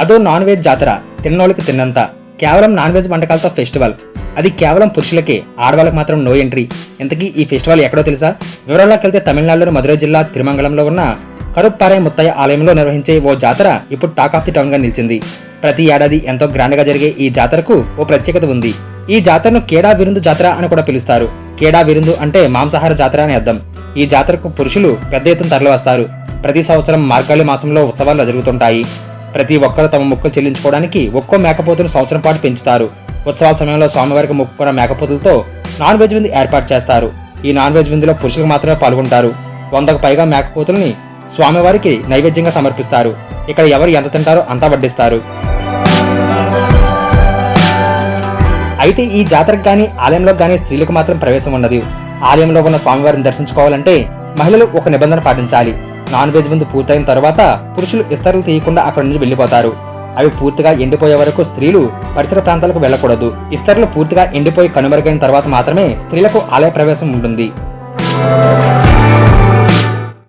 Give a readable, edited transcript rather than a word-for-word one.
అదో non veg జాతర, తిన్నోళ్ళకి తిన్నంత. కేవలం నాన్ వెజ్ వంటకాలతో ఫెస్టివల్. అది కేవలం పురుషులకే, ఆడవాళ్ళకి మాత్రం నో ఎంట్రీ. ఇంతకీ ఈ ఫెస్టివల్ ఎక్కడో తెలుసా? వివరాల్లోకి వెళ్తే తమిళనాడులోని మధురై జిల్లా తిరుమంగళంలో ఉన్న కరుప్పారై ముత్తయ్య ఆలయంలో నిర్వహించే ఓ జాతర ఇప్పుడు టాక్ ఆఫ్ ది టౌన్ గా నిలిచింది. ప్రతి ఏడాది ఎంతో గ్రాండ్ గా జరిగే ఈ జాతరకు ఓ ప్రత్యేకత ఉంది. ఈ జాతరను కేడా విరుందు జాతర అని కూడా పిలుస్తారు. కేడా విరుందు అంటే మాంసాహార జాతర అని అర్థం. ఈ జాతరకు పురుషులు పెద్ద ఎత్తున తరలివస్తారు. ప్రతి సంవత్సరం మార్గాళి మాసంలో ఉత్సవాలు జరుగుతుంటాయి. ప్రతి ఒక్కరు తమ మొక్కులు చెల్లించుకోవడానికి ఒక్కో మేకపోతును సంవత్సరం పాటు పెంచుతారు. ఉత్సవాల సమయంలో స్వామివారికి మొక్కుకున్న మేకపోతులతో నాన్ వెజ్ విందు ఏర్పాటు చేస్తారు. ఈ నాన్ వెజ్ విందులో పురుషులు మాత్రమే పాల్గొంటారు. 100కు పైగా మేకపోతుల్ని స్వామివారికి నైవేద్యంగా సమర్పిస్తారు. ఇక్కడ ఎవరు ఎంత తింటారో అంతా వడ్డిస్తారు. అయితే ఈ జాతరకు గానీ ఆలయంలో గానీ స్త్రీలకు మాత్రం ప్రవేశం ఉండదు. ఆలయంలో ఉన్న స్వామివారిని దర్శించుకోవాలంటే మహిళలు ఒక నిబంధన పాటించాలి. నాన్ వెజ్ విందు పూర్తయిన తర్వాత పురుషులు ఇస్తరులు తీయకుండా అక్కడి నుంచి వెళ్లిపోతారు. అవి పూర్తిగా ఎండిపోయే వరకు స్త్రీలు పరిసర ప్రాంతాలకు వెళ్లకూడదు. ఇస్తరులు పూర్తిగా ఎండిపోయి కనుమరుగైన తర్వాత మాత్రమే స్త్రీలకు ఆలయ ప్రవేశం ఉంటుంది.